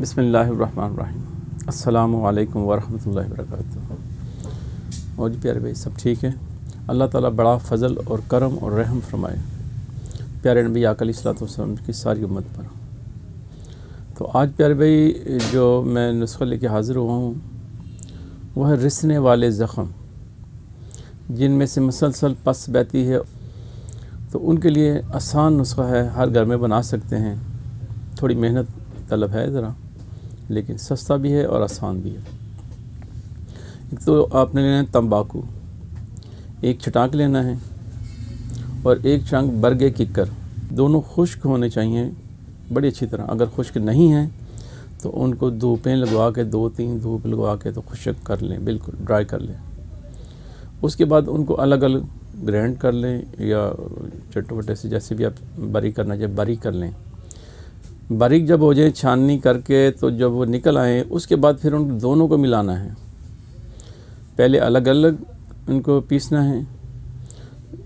बिस्मिल्लाहिर्रहमानिर्रहीम। अस्सलामु अलैकुम वरहमतुल्लाहि वबरकातुहू। और प्यारे भाई सब ठीक है। अल्लाह ताला बड़ा फ़ज़ल और करम और रहम फरमाए प्यारे नबी आका अलैहिस्सलातु वस्सलाम की सारी उम्मत पर। तो आज प्यारे भाई जो मैं नुस्ख़ा लेके हाज़िर हुआ हूँ वह है रिसने वाले ज़ख़म, जिनमें से मुसलसल पस बहती है। तो उनके लिए आसान नुस्ख़ा है, हर घर में बना सकते हैं। थोड़ी मेहनत तलब है ज़रा, लेकिन सस्ता भी है और आसान भी है। एक तो आपने लेना है तंबाकू, एक छटाक लेना है और एक छटाक बरगे किक्कर। दोनों खुश्क होने चाहिए बड़ी अच्छी तरह। अगर खुश्क नहीं है तो उनको धूपें लगवा के 2-3 धूप लगवा के तो खुश्क कर लें, बिल्कुल ड्राई कर लें। उसके बाद उनको अलग अलग ग्राइंड कर लें या चटपटे से जैसे भी आप बारीक करना चाहिए बारीक कर लें। बारीक जब हो जाए छाननी करके तो जब वो निकल आए उसके बाद फिर उन दोनों को मिलाना है। पहले अलग अलग इनको पीसना है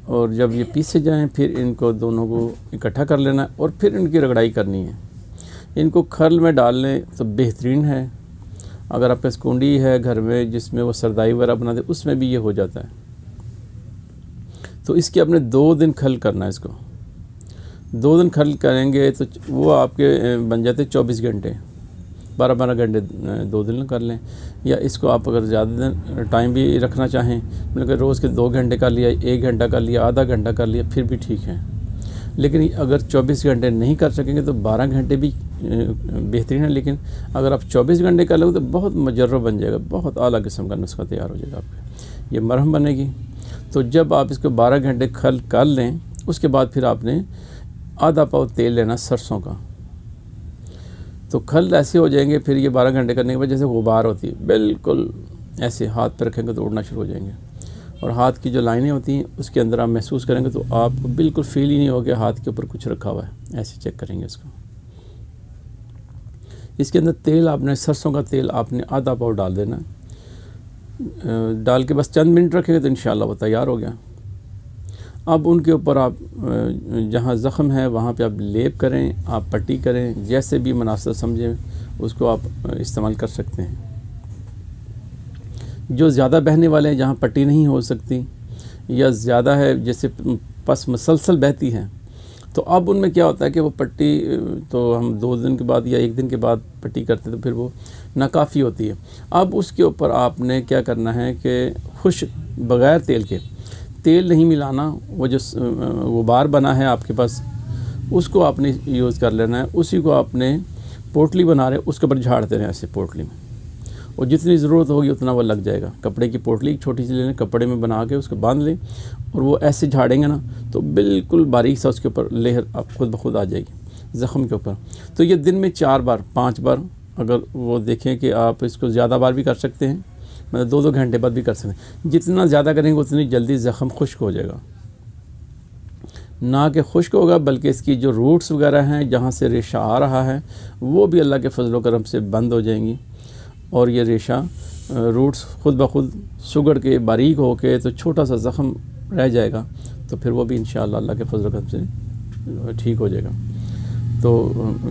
और जब ये पीसे जाएं फिर इनको दोनों को इकट्ठा कर लेना है और फिर इनकी रगड़ाई करनी है। इनको खर्ल में डाल लें तो बेहतरीन है। अगर आपके पास कुंडी है घर में जिसमें वो सरदाई वगैरह बना दे उसमें भी ये हो जाता है। तो इसके अपने 2 दिन खल करना है। इसको 2 दिन खल करेंगे तो वो आपके बन जाते 24 घंटे, 12-12 घंटे 2 दिन कर लें। या इसको आप अगर ज़्यादा दिन टाइम भी रखना चाहें, मतलब रोज़ के 2 घंटे कर लिया, 1 घंटा कर लिया, आधा घंटा कर लिया, फिर भी ठीक है। लेकिन अगर 24 घंटे नहीं कर सकेंगे तो 12 घंटे भी बेहतरीन है। लेकिन अगर आप 24 घंटे कर लोगे तो बहुत मजर्रा बन जाएगा, बहुत आला किस्म का नुस्खा तैयार हो जाएगा आपका, ये मरहम बनेगी। तो जब आप इसको 12 घंटे खल कर लें उसके बाद फिर आपने आधा पाव तेल लेना सरसों का। तो खल ऐसे हो जाएंगे फिर ये 12 घंटे करने के बाद जैसे गुबार होती है, बिल्कुल ऐसे हाथ पर रखेंगे तो उड़ना शुरू हो जाएंगे। और हाथ की जो लाइनें होती हैं उसके अंदर आप महसूस करेंगे तो आपको बिल्कुल फील ही नहीं होगा हाथ के ऊपर कुछ रखा हुआ है। ऐसे चेक करेंगे इसको। इसके अंदर तेल आपने सरसों का तेल आपने आधा पाव डाल देना। डाल के बस चंद मिनट रखेंगे तो इंशाल्लाह वो तैयार हो गया। अब उनके ऊपर आप जहाँ ज़ख़म है वहाँ पे आप लेप करें, आप पट्टी करें, जैसे भी मुनासिब समझें उसको आप इस्तेमाल कर सकते हैं। जो ज़्यादा बहने वाले हैं जहाँ पट्टी नहीं हो सकती या ज़्यादा है जैसे पस मुसलसल बहती है तो अब उनमें क्या होता है कि वो पट्टी तो हम 2 दिन के बाद या 1 दिन के बाद पट्टी करते तो फिर वो नाकाफ़ी होती है। अब उसके ऊपर आपने क्या करना है कि खुश बग़ैर तेल के, तेल नहीं मिलाना, वो जो गुबार बना है आपके पास उसको आपने यूज़ कर लेना है। उसी को आपने पोटली बना रहे उसके ऊपर झाड़ते रहें ऐसे पोटली में, और जितनी ज़रूरत होगी उतना वो लग जाएगा। कपड़े की पोटली छोटी सी ले लें, कपड़े में बना के उसको बांध लें और वो ऐसे झाड़ेंगे ना तो बिल्कुल बारीक सा उसके ऊपर लेहर आप खुद ब खुद आ जाएगी ज़ख़म के ऊपर। तो ये दिन में 4 बार 5 बार अगर वो देखें कि आप इसको ज़्यादा बार भी कर सकते हैं, मतलब 2-2 घंटे बाद भी कर सकते हैं। जितना ज़्यादा करेंगे उतनी जल्दी ज़ख़म खुश्क हो जाएगा, ना कि खुश्क होगा बल्कि इसकी जो रूट्स वगैरह हैं जहाँ से रेशा आ रहा है वो भी अल्लाह के फजल व करम से बंद हो जाएंगी और ये रेशा रूट्स खुद ब खुद सुगड़ के बारीक हो के तो छोटा सा ज़ख़म रह जाएगा। तो फिर वो भी इंशाअल्लाह अल्लाह के फजल व करम से ठीक हो जाएगा। तो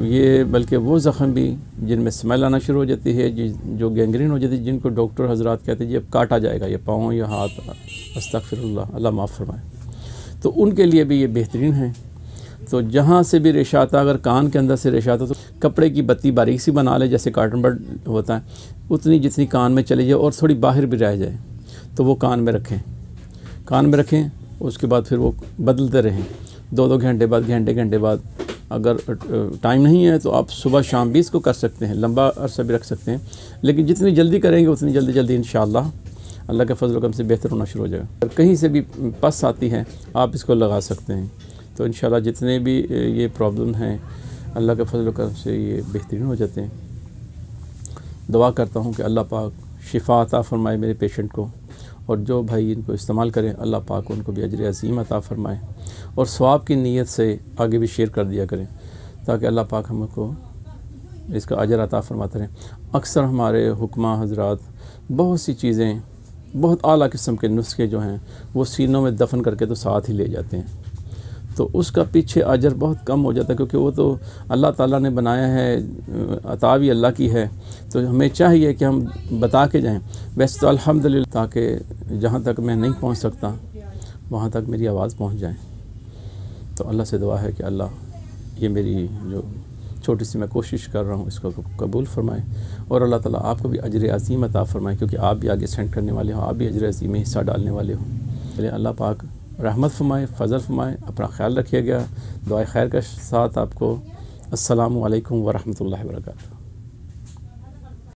ये बल्कि वो ज़ख़म भी जिनमें स्मेल आना शुरू हो जाती है, जो गैंग्रीन हो जाती है, जिनको डॉक्टर हजरात कहते हैं ये काटा जाएगा ये पाँव या हाथ, अस्तग़फिरुल्लाह, अल्लाह माफ़ फरमाए, तो उनके लिए भी ये बेहतरीन है। तो जहाँ से भी रेशा आता, अगर कान के अंदर से रेशा आता तो कपड़े की बत्ती बारीक सी बना ले जैसे कॉटन बड होता है, उतनी जितनी कान में चली जाए और थोड़ी बाहर भी रह जाए तो वो कान में रखें। उसके बाद फिर वो बदलते रहें 2-2 घंटे बाद, घंटे बाद। अगर टाइम नहीं है तो आप सुबह शाम भी इसको कर सकते हैं, लंबा अरसा भी रख सकते हैं। लेकिन जितनी जल्दी करेंगे उतनी जल्दी इंशाअल्लाह अल्लाह के फजल व करम से बेहतर होना शुरू हो जाएगा। अगर कहीं से भी पस आती है आप इसको लगा सकते हैं। तो इंशाअल्लाह जितने भी ये प्रॉब्लम हैं अल्लाह के फजल व करम से ये बेहतरीन हो जाते हैं। दुआ करता हूँ कि अल्लाह पाक शिफा अता फ़रमाए मेरे पेशेंट को, और जो भाई इनको इस्तेमाल करें अल्लाह पाक उनको भी अजर अज़ीम अता फ़रमाए और सवाब की नीयत से आगे भी शेयर कर दिया करें ताकि अल्लाह पाक हमको इसका अजर अता फ़रमाते रहें। अक्सर हमारे हुक्मा हज़रात बहुत सी चीज़ें, बहुत आला किस्म के नुस्खे जो हैं वो सीनों में दफन करके तो साथ ही ले जाते हैं। तो उसका पीछे अजर बहुत कम हो जाता है, क्योंकि वो तो अल्लाह ताला ने बनाया है, अता भी अल्लाह की है। तो हमें चाहिए कि हम बता के जाएं। वैसे तो अल्हम्दुलिल्लाह, ताकि जहाँ तक मैं नहीं पहुँच सकता वहाँ तक मेरी आवाज़ पहुँच जाए। तो अल्लाह से दुआ है कि अल्लाह ये मेरी जो छोटी सी मैं कोशिश कर रहा हूँ इसको कबूल फ़रमाए, और अल्लाह ताला आपको भी अजर अज़ीम अता फ़रमाए, क्योंकि आप भी आगे सेंड करने वाले हो, आप भी अजर अज़ीम में हिस्सा डालने वाले हो। चलिए अल्लाह पाक रहमत फ़रमाए, फ़ज़ल फ़रमाए। अपना ख्याल रखिएगा। दुआ खैर के साथ आपको अस्सलामु अलैकुम व रहमतुल्लाहि व बरकातुहू।